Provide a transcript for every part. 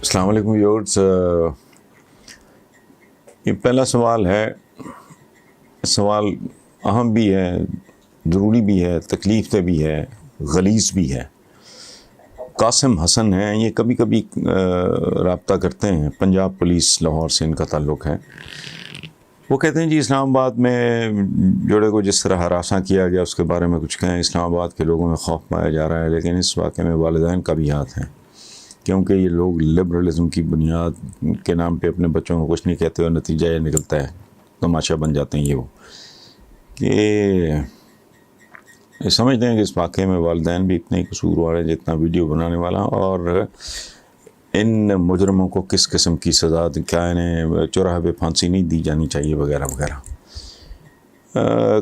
السلام علیکم ویورز، یہ پہلا سوال ہے. سوال اہم بھی ہے، ضروری بھی ہے، تکلیف دہ بھی ہے، غلیظ بھی ہے. قاسم حسن ہیں، یہ کبھی کبھی رابطہ کرتے ہیں. پنجاب پولیس لاہور سے ان کا تعلق ہے. وہ کہتے ہیں جی اسلام آباد میں جوڑے کو جس طرح ہراساں کیا گیا اس کے بارے میں کچھ کہیں. اسلام آباد کے لوگوں میں خوف پایا جا رہا ہے، لیکن اس واقعے میں والدین کا بھی ہاتھ ہے، کیونکہ یہ لوگ لبرلزم کی بنیاد کے نام پہ اپنے بچوں کو کچھ نہیں کہتے، اور نتیجہ یہ نکلتا ہے، تماشا بن جاتے ہیں. وہ کہ سمجھتے ہیں کہ اس واقعے میں والدین بھی اتنے قصوروار ہیں جتنا ویڈیو بنانے والا، اور ان مجرموں کو کس قسم کی سزا، کیا انہیں چوراہے پہ پھانسی نہیں دی جانی چاہیے وغیرہ وغیرہ.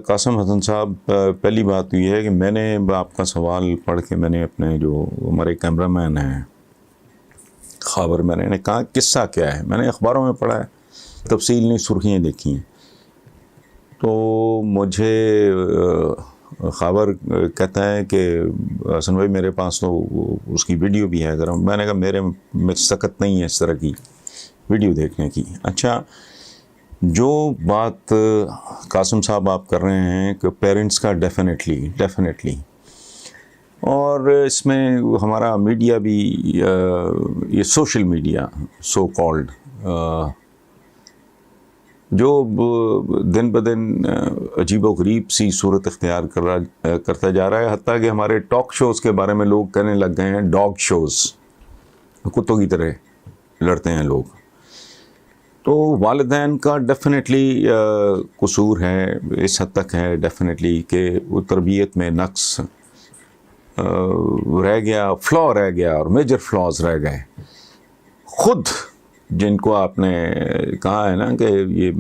قاسم حسن صاحب، پہلی بات یہ ہے کہ میں نے آپ کا سوال پڑھ کے میں نے اپنے جو ہمارے کیمرہ مین ہیں خابر، میں نے کہا قصہ کیا ہے. میں نے اخباروں میں پڑھا ہے، تفصیل نہیں، سرخیاں دیکھی ہیں. تو مجھے خابر کہتا ہے کہ حسن بھائی میرے پاس تو اس کی ویڈیو بھی ہے. ذرا میں نے کہا میرے میں سکت نہیں ہے اس طرح کی ویڈیو دیکھنے کی. اچھا، جو بات قاسم صاحب آپ کر رہے ہیں کہ پیرنٹس کا ڈیفینیٹلی، اور اس میں ہمارا میڈیا بھی، یہ سوشل میڈیا سو کالڈ، جو دن بدن عجیب و غریب سی صورت اختیار کرتا جا رہا ہے. حتیٰ کہ ہمارے ٹاک شوز کے بارے میں لوگ کہنے لگ گئے ہیں ڈاگ شوز، کتوں کی طرح لڑتے ہیں لوگ. تو والدین کا ڈیفینیٹلی قصور ہے، اس حد تک ہے ڈیفینیٹلی کہ وہ تربیت میں نقص رہ گیا، فلا رہ گیا، اور میجر فلاز رہ گئے. خود جن کو آپ نے کہا ہے نا کہ یہ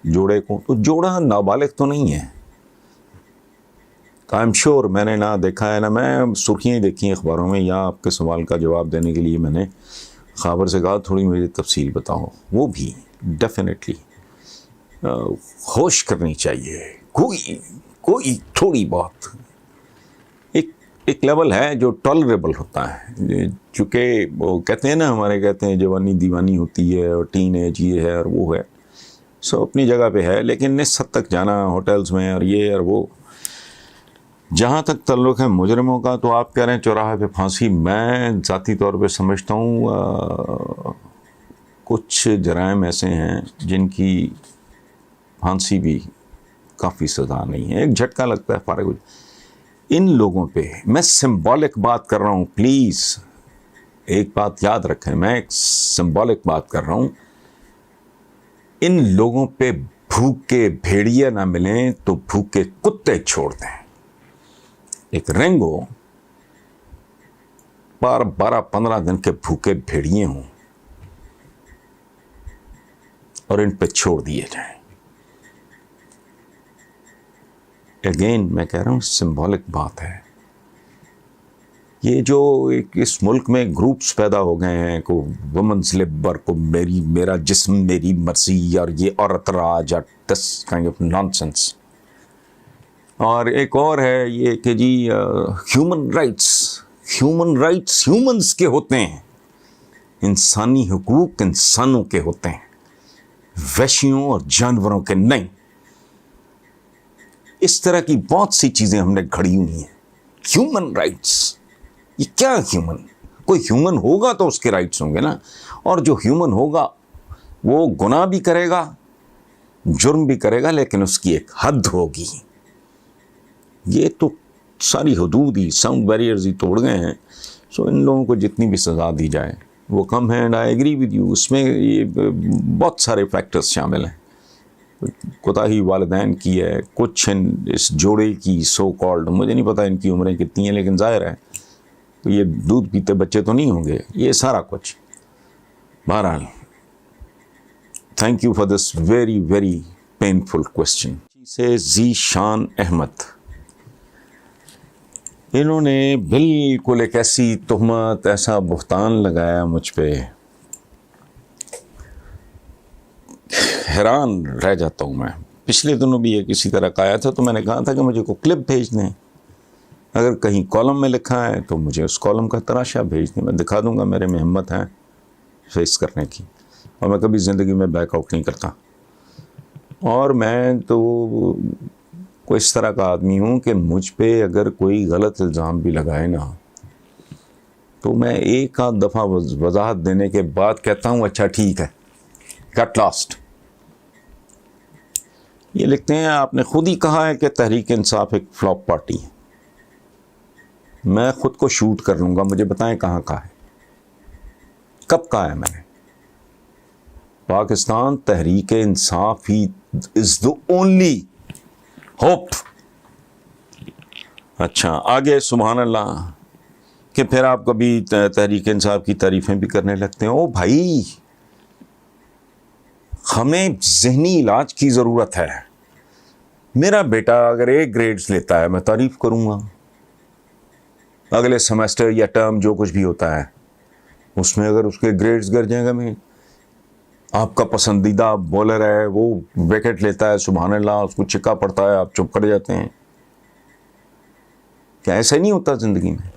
جوڑے کو، تو جوڑا نابالغ تو نہیں ہے. آئی ایم شیور، میں نے نہ دیکھا ہے نہ، میں سرخیاں دیکھی ہیں اخباروں میں. یا آپ کے سوال کا جواب دینے کے لیے میں نے خابر سے کہا تھوڑی مجھے تفصیل بتاؤ. وہ بھی ڈیفینیٹلی ہوش کرنی چاہیے، کوئی تھوڑی بہت ایک لیول ہے جو ٹالریبل ہوتا ہے. چونکہ وہ کہتے ہیں نا، ہمارے کہتے ہیں جوانی دیوانی ہوتی ہے، اور ٹین ایج یہ ہے اور وہ ہے، سو اپنی جگہ پہ ہے. لیکن اس حد تک جانا ہوٹلز میں اور یہ اور وہ، جہاں تک تعلق ہے مجرموں کا، تو آپ کہہ رہے ہیں چوراہے پہ پھانسی. میں ذاتی طور پہ سمجھتا ہوں کچھ جرائم ایسے ہیں جن کی پھانسی بھی کافی سزا نہیں ہے، ایک جھٹکا لگتا ہے فارغ ہو. ان لوگوں پہ میں سمبولک بات کر رہا ہوں، پلیز ایک بات یاد رکھیں، میں ایک سمبولک بات کر رہا ہوں. ان لوگوں پہ بھوکے بھیڑیے نہ ملیں تو بھوکے کتے چھوڑ دیں. ایک رینگو 12-15 دن کے بھوکے بھیڑیے ہوں اور ان پہ چھوڑ دیے جائیں. اگین میں کہہ رہا ہوں سمبولک بات ہے. یہ جو اس ملک میں گروپس پیدا ہو گئے ہیں، کو وومنز لبر، کو میرا جسم میری مرضی، اور یہ عورت راج، اور دس کائنڈ آف نانسنس. اور ایک اور ہے یہ کہ جی ہیومن رائٹس ہیومنز کے ہوتے ہیں، انسانی حقوق انسانوں کے ہوتے ہیں، وحشیوں اور جانوروں کے نہیں. اس طرح کی بہت سی چیزیں ہم نے گھڑی ہوئی ہیں. ہیومن رائٹس، یہ کیا ہیومن؟ کوئی ہیومن ہوگا تو اس کے رائٹس ہوں گے نا. اور جو ہیومن ہوگا وہ گناہ بھی کرے گا، جرم بھی کرے گا، لیکن اس کی ایک حد ہوگی. یہ تو ساری حدود ہی، ساؤنڈ بیریئرز ہی توڑ گئے ہیں. سو ان لوگوں کو جتنی بھی سزا دی جائے وہ کم ہے. And I agree with you, اس میں یہ بہت سارے فیکٹرز شامل ہیں. کوتاہی والدین کی ہے، کچھ اس جوڑے کی سو کالڈ، مجھے نہیں پتا ان کی عمریں کتنی ہیں، لیکن ظاہر ہے یہ دودھ پیتے بچے تو نہیں ہوں گے، یہ سارا کچھ. بہرحال thank you for this very very painful question. سے ذی شان احمد، انہوں نے بالکل ایک ایسی تہمت، ایسا بہتان لگایا مجھ پہ، حیران رہ جاتا ہوں میں. پچھلے دنوں بھی یہ کسی طرح کا آیا تھا، تو میں نے کہا تھا کہ مجھے کو کلپ بھیج دیں. اگر کہیں کالم میں لکھا ہے تو مجھے اس کالم کا تراشا بھیج دیں، میں دکھا دوں گا، میرے میں ہمت ہے. فیس کرنے کی، اور میں کبھی زندگی میں بیک آؤٹ نہیں کرتا. اور میں تو کوئی اس طرح کا آدمی ہوں کہ مجھ پہ اگر کوئی غلط الزام بھی لگائے نا تو میں ایک آدھ دفعہ وضاحت دینے کے بعد کہتا ہوں اچھا ٹھیک ہے، گٹ لاسٹ. یہ لکھتے ہیں آپ نے خود ہی کہا ہے کہ تحریک انصاف ایک فلاپ پارٹی ہے. میں خود کو شوٹ کر لوں گا، مجھے بتائیں کہاں کہا ہے، کب کہا ہے میں نے؟ پاکستان تحریک انصاف ہی از دی اونلی ہوپ. اچھا آگے سبحان اللہ کہ پھر آپ کبھی تحریک انصاف کی تعریفیں بھی کرنے لگتے ہیں. او بھائی، ہمیں ذہنی علاج کی ضرورت ہے. میرا بیٹا اگر ایک گریڈز لیتا ہے میں تعریف کروں گا. اگلے سیمسٹر یا ٹرم جو کچھ بھی ہوتا ہے اس میں اگر اس کے گریڈز گر جائیں گا، میں آپ کا پسندیدہ بولر ہے وہ وکٹ لیتا ہے، سبحان اللہ، اس کو چھکا پڑتا ہے، آپ چپ کر جاتے ہیں. کیا ایسا نہیں ہوتا زندگی میں؟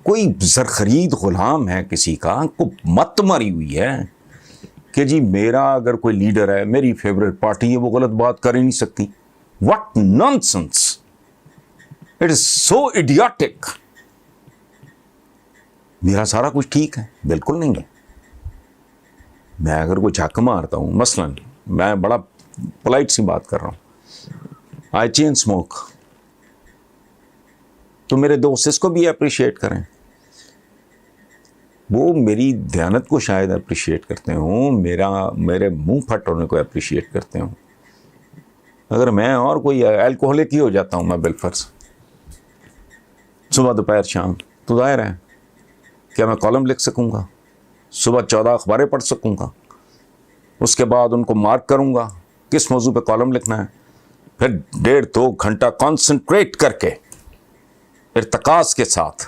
کوئی زرخرید غلام ہے کسی کا، کو مت ماری ہوئی ہے کہ جی میرا اگر کوئی لیڈر ہے، میری فیوریٹ پارٹی ہے، وہ غلط بات کر ہی نہیں سکتی. What nonsense, it is so idiotic. میرا سارا کچھ ٹھیک ہے، بالکل نہیں ہے. میں اگر کوئی جھک مارتا ہوں، مثلا میں بڑا پولائٹ سی بات کر رہا ہوں، آئی چین اسموک، تو میرے دوست اس کو بھی اپریشیٹ کریں. وہ میری دیانت کو شاید اپریشیٹ کرتے ہوں، میرے منہ پھٹ ہونے کو اپریشیٹ کرتے ہوں. اگر میں اور کوئی الکوہولک ہی ہو جاتا ہوں میں بالفرض صبح دوپہر شام، تو ظاہر ہے کیا میں کالم لکھ سکوں گا؟ صبح 14 اخباریں پڑھ سکوں گا، اس کے بعد ان کو مارک کروں گا کس موضوع پہ کالم لکھنا ہے، پھر 1.5-2 گھنٹہ کانسنٹریٹ کر کے ارتکاز کے ساتھ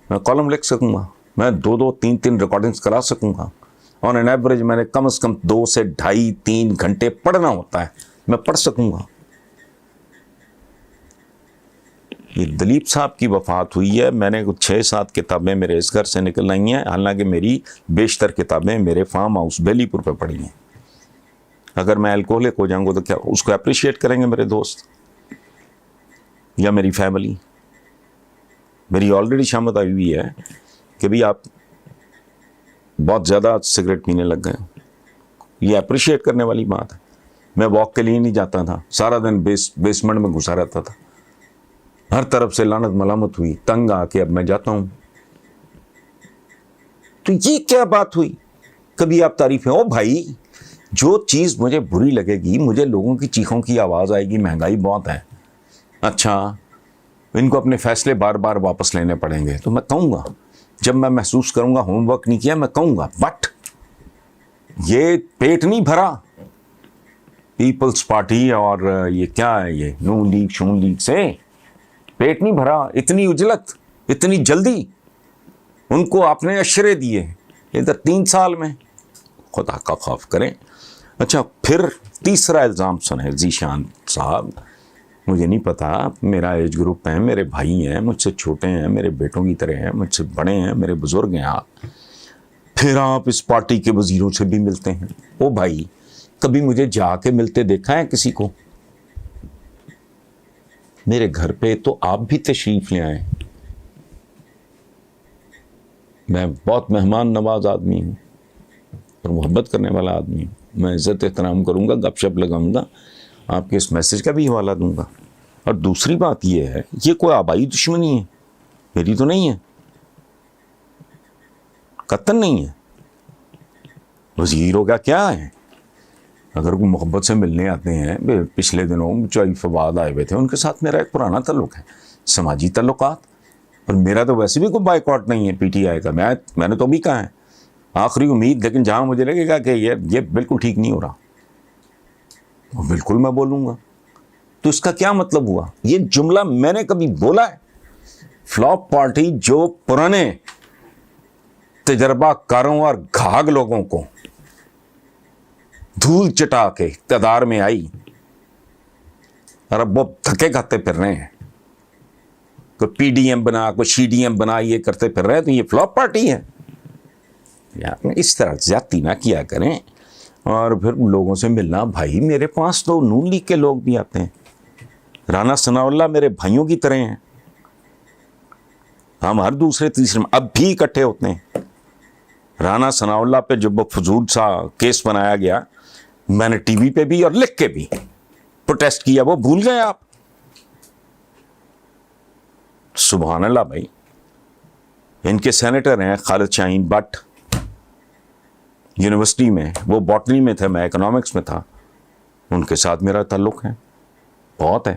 میں کالم لکھ سکوں گا. میں 2-3 ریکارڈنگز کرا سکوں گا. آن این ایوریج میں نے کم از کم 2 سے 2.5-3 گھنٹے پڑھنا ہوتا ہے، میں پڑھ سکوں گا. یہ دلیپ صاحب کی وفات ہوئی ہے، میں نے 6-7 کتابیں میرے اس گھر سے نکل آئی ہیں، حالانکہ میری بیشتر کتابیں میرے فارم ہاؤس بیلی پور پہ پڑھی ہیں. اگر میں الکوہلک ہو جاؤں گا تو کیا اس کو اپریشیٹ کریں گے میرے دوست یا میری فیملی؟ میری آلریڈی شامت آئی ہوئی ہے کہ بھی آپ بہت زیادہ سگریٹ پینے لگ گئے. یہ اپریشیٹ کرنے والی بات ہے. میں واک کے لیے نہیں جاتا تھا، سارا دن بیسمنٹ میں گھسا رہتا تھا، ہر طرف سے لعنت ملامت ہوئی، تنگ آ کے اب میں جاتا ہوں. تو یہ کیا بات ہوئی؟ کبھی آپ تعریفیں. او بھائی، جو چیز مجھے بری لگے گی، مجھے لوگوں کی چیخوں کی آواز آئے گی، مہنگائی بہت ہے، اچھا ان کو اپنے فیصلے بار بار واپس لینے پڑیں گے، تو میں کہوں گا. جب میں محسوس کروں گا ہوم ورک نہیں کیا، میں کہوں گا. بٹ یہ پیٹ نہیں بھرا پیپلز پارٹی اور یہ کیا ہے، یہ نون لیگ شون لیگ سے پیٹ نہیں بھرا. اتنی اجلت، اتنی جلدی ان کو آپ نے اشرے دیے ادھر 3 سال میں. خدا کا خوف کریں. اچھا پھر تیسرا الزام سنیں ذیشان صاحب. مجھے نہیں پتا، میرا ایج گروپ ہے، میرے بھائی ہیں، مجھ سے چھوٹے ہیں، میرے بیٹوں کی طرح ہیں، مجھ سے بڑے ہیں، میرے بزرگ ہیں آپ، پھر آپ اس پارٹی کے وزیروں سے بھی ملتے ہیں. او بھائی، کبھی مجھے جا کے ملتے دیکھا ہے کسی کو؟ میرے گھر پہ تو آپ بھی تشریف لے آئیں. میں بہت مہمان نواز آدمی ہوں اور محبت کرنے والا آدمی ہوں. میں عزت احترام کروں گا، گپ شپ لگاؤں گا، آپ کے اس میسج کا بھی حوالہ دوں گا. اور دوسری بات یہ ہے، یہ کوئی آبائی دشمنی ہے، میری تو نہیں ہے، قطعاً نہیں ہے. وزیروں کا کیا ہے؟ اگر کوئی محبت سے ملنے آتے ہیں، پچھلے دنوں چوئی فواد آئے ہوئے تھے، ان کے ساتھ میرا ایک پرانا تعلق ہے، سماجی تعلقات. اور میرا تو ویسے بھی کوئی بائیکاٹ نہیں ہے پی ٹی آئی کا. میں نے تو بھی کہا ہے آخری امید، لیکن جہاں مجھے لگے گا کہ یہ بالکل ٹھیک نہیں ہو رہا، وہ بالکل میں بولوں گا. تو اس کا کیا مطلب ہوا؟ یہ جملہ میں نے کبھی بولا ہے؟ فلاپ پارٹی جو پرانے تجربہ کاروں اور گھاگ لوگوں کو دھول چٹا کے اقتدار میں آئی اور اب وہ دھکے کھاتے پھر رہے ہیں، کوئی پی ڈی ایم بنا، کوئی سی ڈی ایم بنا، یہ کرتے پھر رہے ہیں، تو یہ فلاپ پارٹی ہے. یار اس طرح زیادتی نہ کیا کریں. اور پھر لوگوں سے ملنا. بھائی میرے پاس تو نون لیگ کے لوگ بھی آتے ہیں, رانا ثناء اللہ میرے بھائیوں کی طرح ہیں, ہم ہر دوسرے تیسرے اب بھی اکٹھے ہوتے ہیں. رانا ثناء اللہ پہ جب وہ فضول سا کیس بنایا گیا, میں نے ٹی وی پہ بھی اور لکھ کے بھی پروٹیسٹ کیا, وہ بھول گئے آپ؟ سبحان اللہ بھائی. ان کے سینیٹر ہیں خالد شاہین بٹ, یونیورسٹی میں, وہ باٹنی میں تھے, میں اکنامکس میں تھا, ان کے ساتھ میرا تعلق ہے, بہت ہے.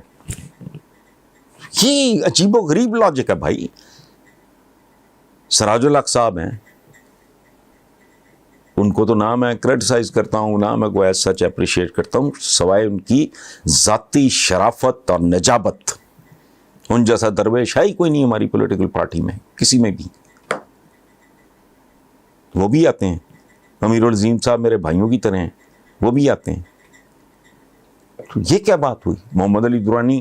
یہ عجیب و غریب لاجک ہے بھائی. سراج الحق صاحب ہیں, ان کو تو نہ میں کریٹیسائز کرتا ہوں, نہ میں کوئی ایز سچ اپریشیٹ کرتا ہوں, سوائے ان کی ذاتی شرافت اور نجابت. ان جیسا درویش ہے ہی کوئی نہیں ہماری پولیٹیکل پارٹی میں, کسی میں بھی. وہ بھی آتے ہیں. امیر العظیم صاحب میرے بھائیوں کی طرح ہیں, وہ بھی آتے ہیں. تو یہ کیا بات ہوئی؟ محمد علی درانی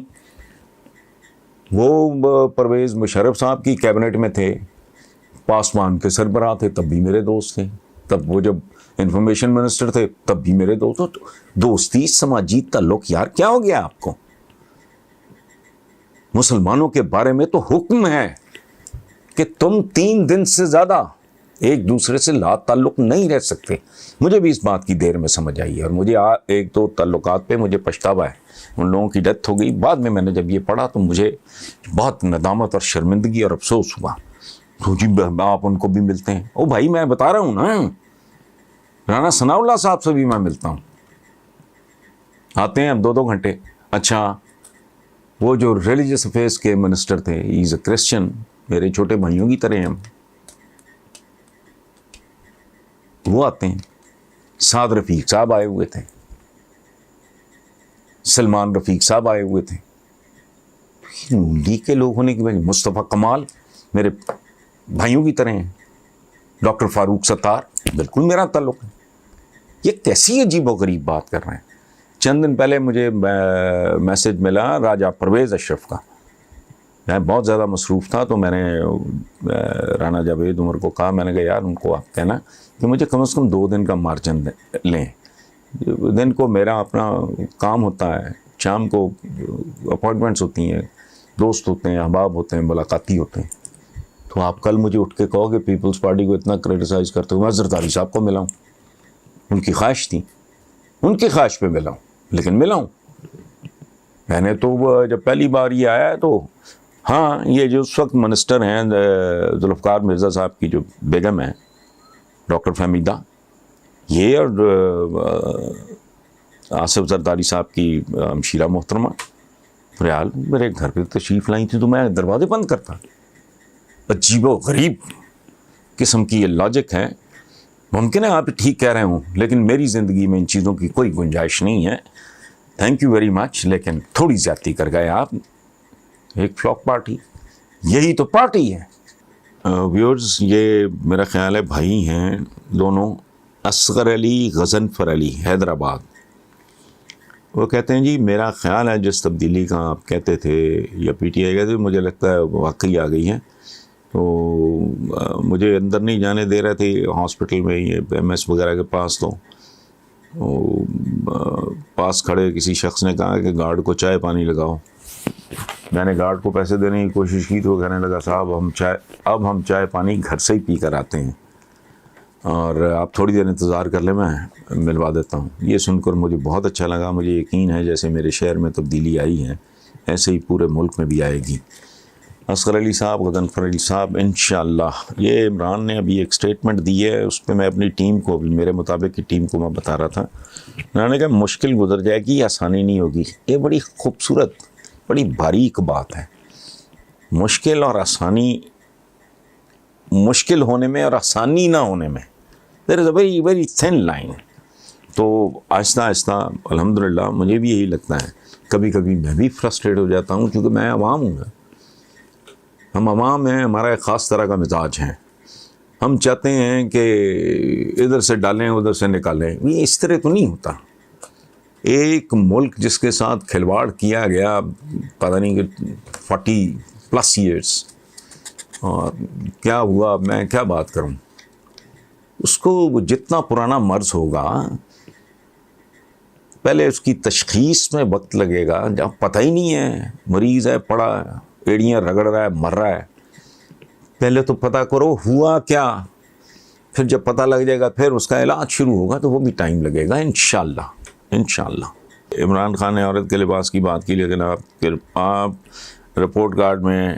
وہ پرویز مشرف صاحب کی کیبنٹ میں تھے, پاسبان کے سربراہ تھے, تب بھی میرے دوست تھے. تب وہ جب انفارمیشن منسٹر تھے تب بھی میرے دوست. دوستی, سماجی تعلق, یار کیا ہو گیا آپ کو؟ مسلمانوں کے بارے میں تو حکم ہے کہ تم 3 دن سے زیادہ ایک دوسرے سے لا تعلق نہیں رہ سکتے. مجھے بھی اس بات کی دیر میں سمجھ آئی ہے, اور مجھے 1-2 تعلقات پہ مجھے پچھتاوا ہے. ان لوگوں کی ڈیتھ ہو گئی. بعد میں نے جب یہ پڑھا تو مجھے بہت ندامت اور شرمندگی اور افسوس ہوا. تو جی آپ ان کو بھی ملتے ہیں؟ او بھائی میں بتا رہا ہوں نا, رانا ثناء اللہ صاحب سے بھی میں ملتا ہوں, آتے ہیں اب 2-2 گھنٹے. اچھا وہ جو ریلیجس افیئرس کے منسٹر تھے, ہی از اے کرسچن, میرے چھوٹے بھائیوں کی طرح ہیں, وہ آتے ہیں. سعد رفیق صاحب آئے ہوئے تھے, سلمان رفیق صاحب آئے ہوئے تھے. لیگ کے لوگ ہونے کی وجہ, مصطفیٰ کمال میرے بھائیوں کی طرح ہیں, ڈاکٹر فاروق ستار بالکل میرا تعلق ہے. یہ کیسی عجیب و غریب بات کر رہے ہیں. چند دن پہلے مجھے میسج ملا راجہ پرویز اشرف کا. میں بہت زیادہ مصروف تھا, تو میں نے رانا جاوید عمر کو کہا, میں نے کہا یار ان کو آپ کہنا کہ مجھے کم از کم 2 دن کا مارجن لیں. دن کو میرا اپنا کام ہوتا ہے, شام کو اپوائنٹمنٹس ہوتی ہیں, دوست ہوتے ہیں, احباب ہوتے ہیں, ملاقاتی ہوتے ہیں. تو آپ کل مجھے اٹھ کے کہو کہ پیپلز پارٹی کو اتنا کریٹیسائز کرتے ہوئے میں زرداری صاحب کو ملا ہوں. ان کی خواہش تھی, ان کی خواہش پہ ملا ہوں, لیکن ملا ہوں. میں نے تو جب پہلی بار یہ آیا تو ہاں, یہ جو اس وقت منسٹر ہیں ذوالفقار مرزا صاحب کی جو بیگم ہیں ڈاکٹر فہمیدہ, یہ اور آصف زرداری صاحب کی ہمشیرہ محترمہ ریال میرے گھر پہ تشریف لائی تھی, تو میں دروازے بند کرتا. عجیب و غریب قسم کی یہ لاجک ہے. ممکن ہے آپ ٹھیک کہہ رہے ہوں, لیکن میری زندگی میں ان چیزوں کی کوئی گنجائش نہیں ہے. تھینک یو ویری مچ, لیکن تھوڑی زیادتی کر گئے آپ. ایک فلاک پارٹی, یہی تو پارٹی ہے. ویورز, یہ میرا خیال ہے بھائی ہیں دونوں, اصغر علی غضنفر علی حیدرآباد. وہ کہتے ہیں جی میرا خیال ہے جس تبدیلی کا آپ کہتے تھے یا پی ٹی آئی کہتے تھے, مجھے لگتا ہے واقعی آ گئی ہے. تو مجھے اندر نہیں جانے دے رہے تھے ہاسپٹل میں, یہ ایم ایس وغیرہ کے پاس. تو پاس کھڑے کسی شخص نے کہا کہ گارڈ کو چائے پانی لگاؤ. میں نے گارڈ کو پیسے دینے کی کوشش کی تو وہ کہنے لگا صاحب ہم چائے پانی گھر سے ہی پی کر آتے ہیں, اور آپ تھوڑی دیر انتظار کر لیں, میں ملوا دیتا ہوں. یہ سن کر مجھے بہت اچھا لگا. مجھے یقین ہے جیسے میرے شہر میں تبدیلی آئی ہے ایسے ہی پورے ملک میں بھی آئے گی. اصغر علی صاحب, غضنفر علی صاحب, انشاءاللہ. یہ عمران نے ابھی ایک سٹیٹمنٹ دی ہے, اس پہ میں اپنی ٹیم کو, میرے مطابق کی ٹیم کو میں بتا رہا تھا, انہوں نے کہا مشکل گزر جائے گی, آسانی نہیں ہوگی. یہ بڑی خوبصورت, بڑی باریک بات ہے. مشکل اور آسانی, مشکل ہونے میں اور آسانی نہ ہونے میں there is a very very thin line. تو آہستہ آہستہ الحمدللہ مجھے بھی یہی لگتا ہے, کبھی کبھی میں بھی فرسٹریٹ ہو جاتا ہوں, کیونکہ میں عوام ہوں. ہم عوام ہیں, ہمارا ایک خاص طرح کا مزاج ہے. ہم چاہتے ہیں کہ ادھر سے ڈالیں ادھر سے نکالیں. یہ اس طرح تو نہیں ہوتا. ایک ملک جس کے ساتھ کھلواڑ کیا گیا پتہ نہیں کہ 40+ ایئرس, اور کیا ہوا, میں کیا بات کروں. اس کو جتنا پرانا مرض ہوگا پہلے اس کی تشخیص میں وقت لگے گا، جب پتہ ہی نہیں ہے، مریض ہے پڑا ہے، ایڑیاں رگڑ رہا ہے، مر رہا ہے، پہلے تو پتہ کرو ہوا کیا، پھر جب پتہ لگ جائے گا پھر اس کا علاج شروع ہوگا، تو وہ بھی ٹائم لگے گا انشاءاللہ انشاءاللہ۔ عمران خان نے عورت کے لباس کی بات کی، لیکن آپ رپورٹ کارڈ میں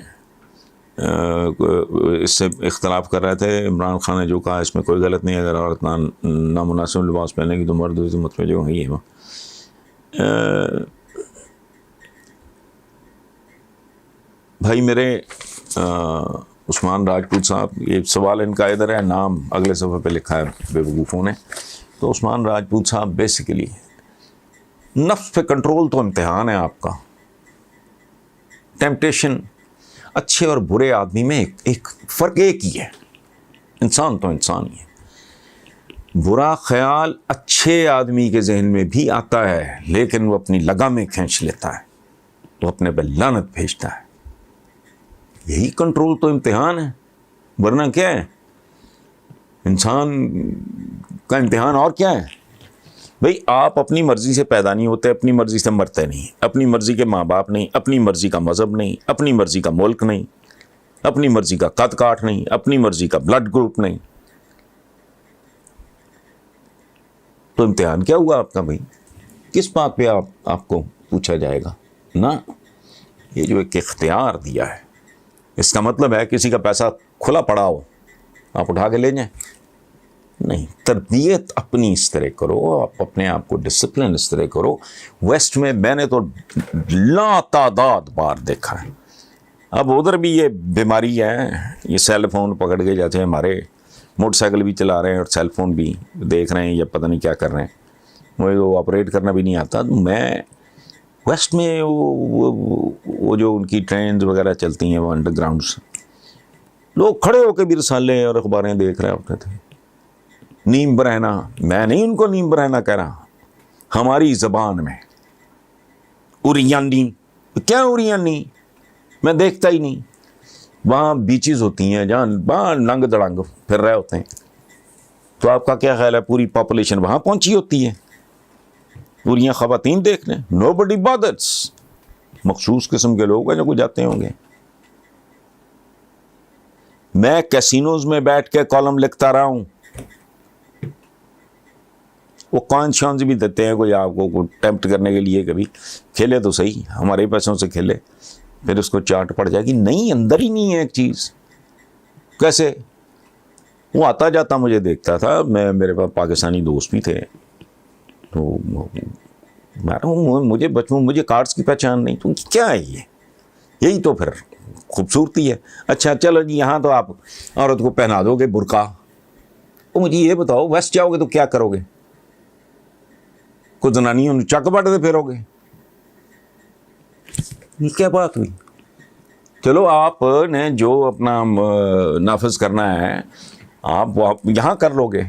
اس سے اختلاف کر رہے تھے۔ عمران خان نے جو کہا اس میں کوئی غلط نہیں، اگر عورت نامناسب لباس پہنے گی تو مرد اس مت میں جو ہے۔ بھائی میرے عثمان راجپوت صاحب، یہ سوال ان کا ادھر ہے، نام اگلے صفحے پہ لکھا ہے بے وقوفوں نے۔ تو عثمان راجپوت صاحب بیسیکلی نفس پہ کنٹرول تو امتحان ہے آپ کا۔ ٹیمپٹیشن اچھے اور برے آدمی میں ایک فرق ایک ہی ہے، انسان تو انسان ہی ہے۔ برا خیال اچھے آدمی کے ذہن میں بھی آتا ہے، لیکن وہ اپنی لگام میں کھینچ لیتا ہے، وہ اپنے پہ لعنت بھیجتا ہے۔ یہی کنٹرول تو امتحان ہے، ورنہ کیا ہے؟ انسان کا امتحان اور کیا ہے؟ بھئی آپ اپنی مرضی سے پیدا نہیں ہوتے، اپنی مرضی سے مرتے نہیں، اپنی مرضی کے ماں باپ نہیں، اپنی مرضی کا مذہب نہیں، اپنی مرضی کا ملک نہیں، اپنی مرضی کا قد کاٹ نہیں، اپنی مرضی کا بلڈ گروپ نہیں۔ تو امتحان کیا ہوا آپ کا بھائی؟ کس بات پہ آپ کو پوچھا جائے گا؟ نہ، یہ جو ایک اختیار دیا ہے، اس کا مطلب ہے کسی کا پیسہ کھلا پڑا ہو آپ اٹھا کے لے جائیں؟ نہیں، تربیت اپنی اس طرح کرو، آپ اپنے آپ کو ڈسپلن اس طرح کرو۔ ویسٹ میں نے تو لا تعداد بار دیکھا ہے، اب ادھر بھی یہ بیماری ہے، یہ سیل فون پکڑ کے جاتے ہیں، ہمارے موٹر سائیکل بھی چلا رہے ہیں اور سیل فون بھی دیکھ رہے ہیں یا پتہ نہیں کیا کر رہے ہیں، مجھے وہ آپریٹ کرنا بھی نہیں آتا۔ میں ویسٹ میں وہ جو ان کی ٹرینز وغیرہ چلتی ہیں، وہ انڈر گراؤنڈس، لوگ کھڑے ہو کے بھی رسالے اور اخباریں دیکھ رہے ہوتے تھے۔ نیم برہنہ، میں نہیں ان کو نیم برہنہ کہہ رہا، ہماری زبان میں اوریانی، کیا اوریانی؟ میں دیکھتا ہی نہیں۔ وہاں بیچز ہوتی ہیں جہاں وہاں ننگ دڑنگ پھر رہے ہوتے ہیں، تو آپ کا کیا خیال ہے پوری پاپولیشن وہاں پہنچی ہوتی ہے پوریاں خواتین دیکھنے؟ نو بڈی بادرس، مخصوص قسم کے لوگ ہیں جو کو جاتے ہوں گے۔ میں کیسینوز میں بیٹھ کے کالم لکھتا رہا ہوں، وہ کون شانز بھی دیتے ہیں کوئی آپ کو ٹیمپٹ کرنے کے لیے، کبھی کھیلے تو صحیح، ہمارے پیسوں سے کھیلے، پھر اس کو چاٹ پڑ جائے گی۔ نہیں، اندر ہی نہیں ہے ایک چیز۔ کیسے؟ وہ آتا جاتا مجھے دیکھتا تھا، میرے پاس پاکستانی دوست بھی تھے، تو مجھے بچپن مجھے کارڈز کی پہچان نہیں، تو کیا ہے یہ؟ یہی تو پھر خوبصورتی ہے۔ اچھا چلو جی، یہاں تو آپ عورت کو پہنا دو گے برقع، وہ مجھے یہ بتاؤ ویسٹ جاؤ گے تو کیا کرو گے؟ کچھ زنانیوں نے چک بٹتے پھرو گے؟ یہ کیا بات ہوئی؟ چلو آپ نے جو اپنا نافذ کرنا ہے آپ یہاں کر لو گے،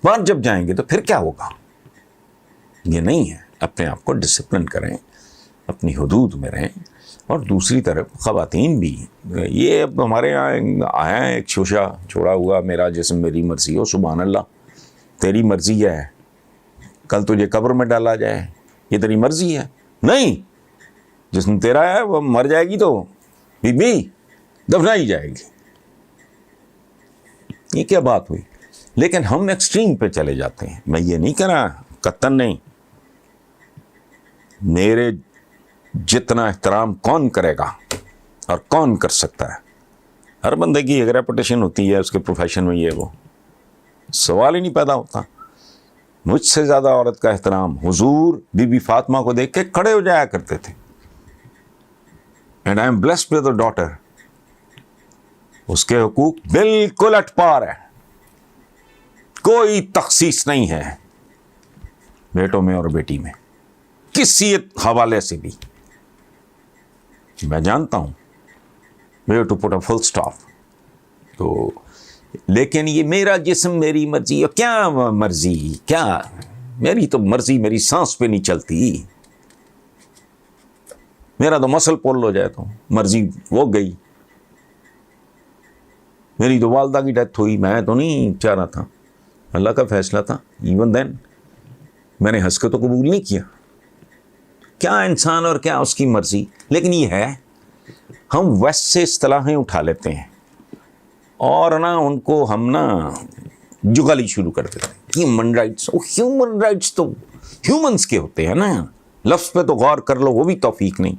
باہر جب جائیں گے تو پھر کیا ہوگا؟ یہ نہیں ہے۔ اپنے آپ کو ڈسپلن کریں، اپنی حدود میں رہیں، اور دوسری طرف خواتین بھی، یہ اب ہمارے یہاں آیا ہے ایک شوشہ چھوڑا ہوا، میرا جسم میری مرضی ہو۔ سبحان اللہ، تیری مرضی ہے، کل تجھے قبر میں ڈالا جائے، یہ تیری مرضی ہے؟ نہیں، جسم تیرا ہے، وہ مر جائے گی تو بی دفنائی جائے گی۔ یہ کیا بات ہوئی؟ لیکن ہم ایکسٹریم پہ چلے جاتے ہیں۔ میں یہ نہیں کہہ رہا، قطعاً نہیں، میرے جتنا احترام کون کرے گا اور کون کر سکتا ہے؟ ہر بندے کی ایک ریپوٹیشن ہوتی ہے اس کے پروفیشن میں، یہ وہ سوال ہی نہیں پیدا ہوتا۔ مجھ سے زیادہ عورت کا احترام حضور بی بی فاطمہ کو دیکھ کے کھڑے ہو جایا کرتے تھے۔ And I am blessed with a daughter, اس کے حقوق بالکل اٹ پار ہے، کوئی تخصیص نہیں ہے بیٹوں میں اور بیٹی میں کسی حوالے سے بھی۔ میں جانتا ہوں we have to put a full stop۔ تو لیکن یہ میرا جسم میری مرضی، کیا مرضی؟ کیا میری تو مرضی میری سانس پہ نہیں چلتی، میرا تو مسل پول ہو جائے تو مرضی وہ گئی۔ میری تو والدہ کی ڈیتھ ہوئی، میں تو نہیں چاہ رہا تھا، اللہ کا فیصلہ تھا. ایون دین میں نے ہنس کے تو قبول نہیں کیا. کیا انسان اور کیا اس کی مرضی. لیکن یہ ہے ہم ویسٹ سے اصطلاحیں اٹھا لیتے ہیں اور نا ان کو ہم نا جگالی شروع کر دیتے ہیں. ہیومن رائٹس، ہیومن رائٹس تو ہیومنس کے ہوتے ہیں نا. لفظ پہ تو غور کر لو، وہ بھی توفیق نہیں.